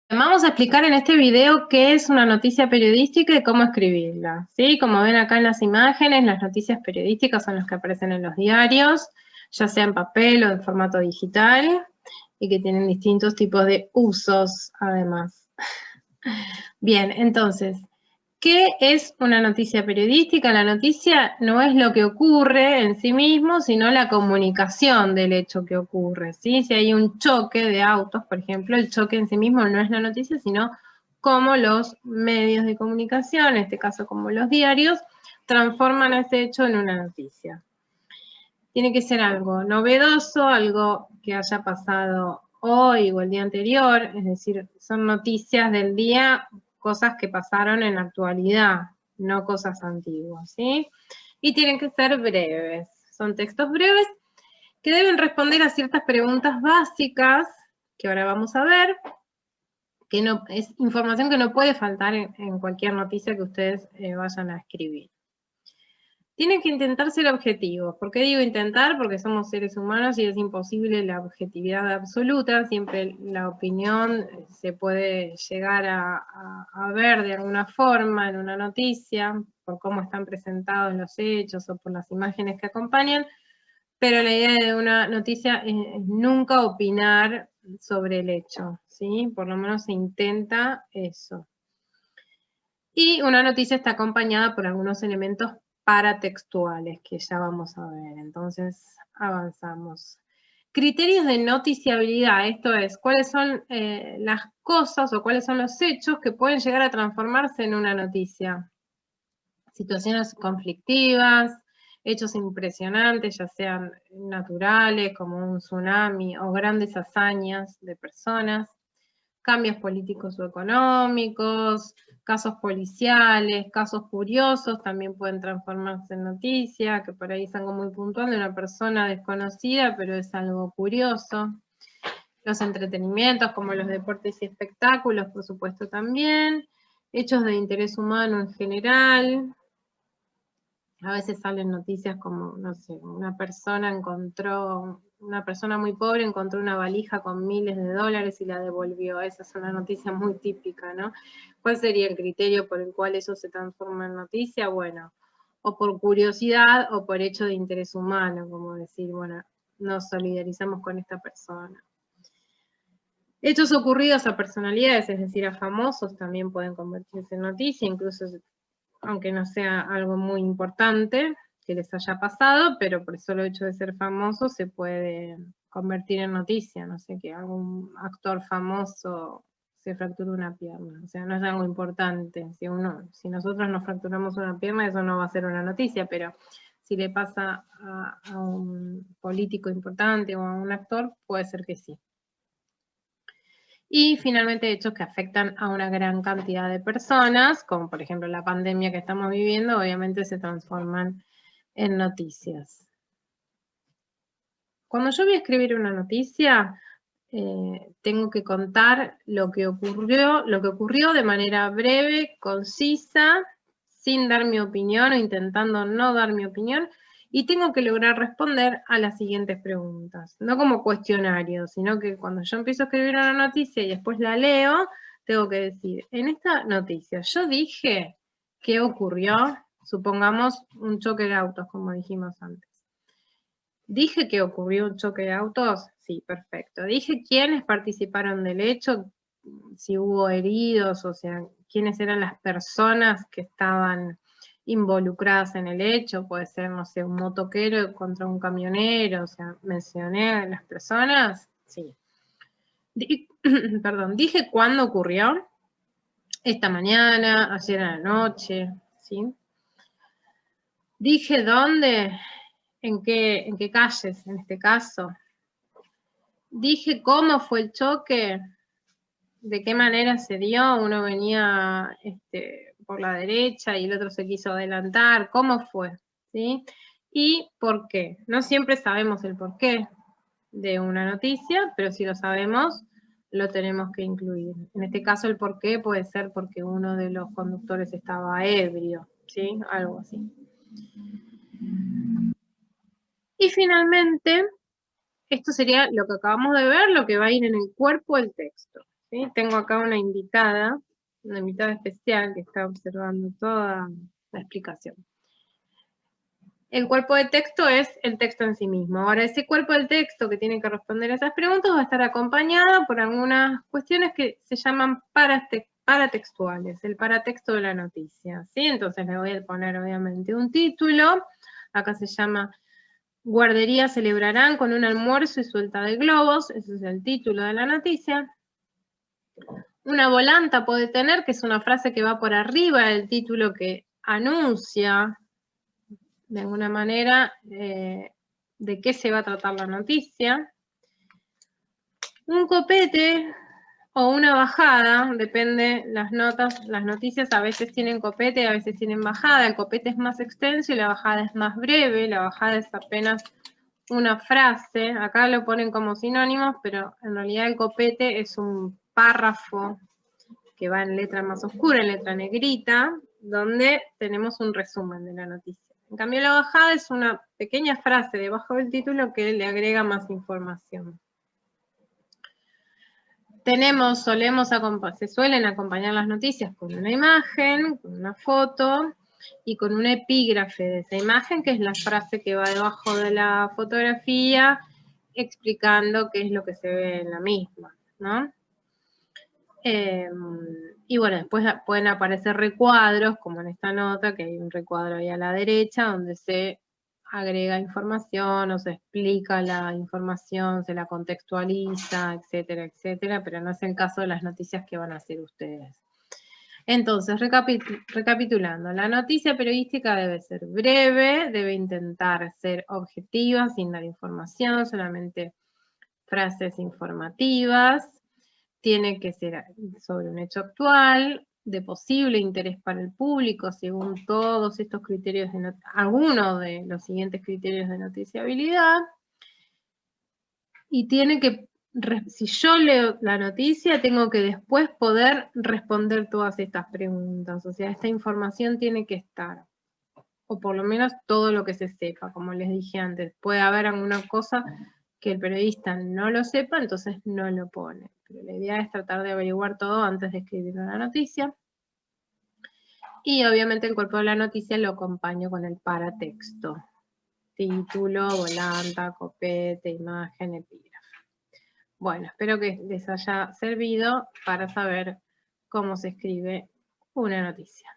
Vamos a explicar en este video qué es una noticia periodística y cómo escribirla, ¿sí? Como ven acá en las imágenes, las noticias periodísticas son las que aparecen en los diarios, ya sea en papel o en formato digital, y que tienen distintos tipos de usos, además. Bien, entonces, ¿qué es una noticia periodística? La noticia no es lo que ocurre en sí mismo, sino la comunicación del hecho que ocurre, ¿sí? Si hay un choque de autos, por ejemplo, el choque en sí mismo no es la noticia, sino cómo los medios de comunicación, en este caso como los diarios, transforman ese hecho en una noticia. Tiene que ser algo novedoso, algo que haya pasado hoy o el día anterior, es decir, son noticias del día, cosas que pasaron en la actualidad, no cosas antiguas, ¿sí? Y tienen que ser breves, son textos breves que deben responder a ciertas preguntas básicas, que ahora vamos a ver, que no, es información que no puede faltar en cualquier noticia que ustedes vayan a escribir. Tienen que intentar ser objetivos. ¿Por qué digo intentar? Porque somos seres humanos y es imposible la objetividad absoluta. Siempre la opinión se puede llegar a ver de alguna forma en una noticia, por cómo están presentados los hechos o por las imágenes que acompañan, pero la idea de una noticia es nunca opinar sobre el hecho, ¿sí? Por lo menos se intenta eso. Y una noticia está acompañada por algunos elementos paratextuales que ya vamos a ver. Entonces, avanzamos. Criterios de noticiabilidad, esto es, cuáles son las cosas o cuáles son los hechos que pueden llegar a transformarse en una noticia. Situaciones conflictivas, hechos impresionantes, ya sean naturales, como un tsunami, o grandes hazañas de personas, cambios políticos o económicos, casos policiales, casos curiosos, también pueden transformarse en noticia, que por ahí es algo muy puntual de una persona desconocida, pero es algo curioso. Los entretenimientos, como los deportes y espectáculos, por supuesto también. Hechos de interés humano en general. A veces salen noticias como, no sé, una persona muy pobre encontró una valija con miles de dólares y la devolvió. Esa es una noticia muy típica, ¿no? ¿Cuál sería el criterio por el cual eso se transforma en noticia? Bueno, o por curiosidad o por hecho de interés humano, como decir, bueno, nos solidarizamos con esta persona. Hechos ocurridos a personalidades, es decir, a famosos, también pueden convertirse en noticia, incluso aunque no sea algo muy importante que les haya pasado, pero por el solo hecho de ser famoso se puede convertir en noticia, no sé, que algún actor famoso se fracturó una pierna, o sea, no es algo importante. Si nosotros nos fracturamos una pierna, eso no va a ser una noticia, pero si le pasa a un político importante o a un actor, puede ser que sí. Y finalmente hechos que afectan a una gran cantidad de personas, como por ejemplo la pandemia que estamos viviendo, obviamente se transforman en noticias. Cuando yo voy a escribir una noticia, tengo que contar lo que ocurrió de manera breve, concisa, sin dar mi opinión o intentando no dar mi opinión, y tengo que lograr responder a las siguientes preguntas. No como cuestionario, sino que cuando yo empiezo a escribir una noticia y después la leo, tengo que decir, en esta noticia yo dije qué ocurrió, supongamos un choque de autos, como dijimos antes. ¿Dije que ocurrió un choque de autos? Sí, perfecto. ¿Dije quiénes participaron del hecho? Si hubo heridos, o sea, quiénes eran las personas que estaban involucradas en el hecho, puede ser, no sé, un motoquero contra un camionero, o sea, mencioné a las personas, sí. Perdón, dije cuándo ocurrió, esta mañana, ayer a la noche, ¿sí? Dije dónde, en qué calles, en este caso. Dije cómo fue el choque, de qué manera se dio, uno venía por la derecha y el otro se quiso adelantar, cómo fue, ¿sí? Y por qué. No siempre sabemos el porqué de una noticia, pero si lo sabemos, lo tenemos que incluir. En este caso el porqué puede ser porque uno de los conductores estaba ebrio, ¿sí? Algo así. Y finalmente, esto sería lo que acabamos de ver, lo que va a ir en el cuerpo del texto, ¿sí? Tengo acá una invitada especial que está observando toda la explicación. El cuerpo de texto es el texto en sí mismo. Ahora, ese cuerpo del texto que tiene que responder a esas preguntas va a estar acompañado por algunas cuestiones que se llaman paratextuales, el paratexto de la noticia, ¿sí? Entonces le voy a poner obviamente un título, acá se llama "Guardería celebrarán con un almuerzo y suelta de globos", ese es el título de la noticia. Una volanta puede tener, que es una frase que va por arriba del título que anuncia de alguna manera de qué se va a tratar la noticia. Un copete o una bajada, depende las notas, las noticias a veces tienen copete, a veces tienen bajada. El copete es más extenso y la bajada es más breve, la bajada es apenas una frase. Acá lo ponen como sinónimos, pero en realidad el copete es un párrafo que va en letra más oscura, en letra negrita, donde tenemos un resumen de la noticia. En cambio, la bajada es una pequeña frase debajo del título que le agrega más información. Se suelen acompañar las noticias con una imagen, con una foto y con un epígrafe de esa imagen, que es la frase que va debajo de la fotografía, explicando qué es lo que se ve en la misma, ¿no? Y bueno, después pueden aparecer recuadros, como en esta nota, que hay un recuadro ahí a la derecha, donde se agrega información o se explica la información, se la contextualiza, etcétera, etcétera, pero no es el caso de las noticias que van a hacer ustedes. Entonces, recapitulando, la noticia periodística debe ser breve, debe intentar ser objetiva, sin dar información, solamente frases informativas. Tiene que ser sobre un hecho actual, de posible interés para el público, según todos estos criterios, algunos de los siguientes criterios de noticiabilidad. Y tiene que, si yo leo la noticia, tengo que después poder responder todas estas preguntas. O sea, esta información tiene que estar, o por lo menos todo lo que se sepa, como les dije antes. Puede haber alguna cosa que el periodista no lo sepa, entonces no lo pone. Pero la idea es tratar de averiguar todo antes de escribir una noticia. Y obviamente el cuerpo de la noticia lo acompaño con el paratexto. Título, volanta, copete, imagen, epígrafe. Bueno, espero que les haya servido para saber cómo se escribe una noticia.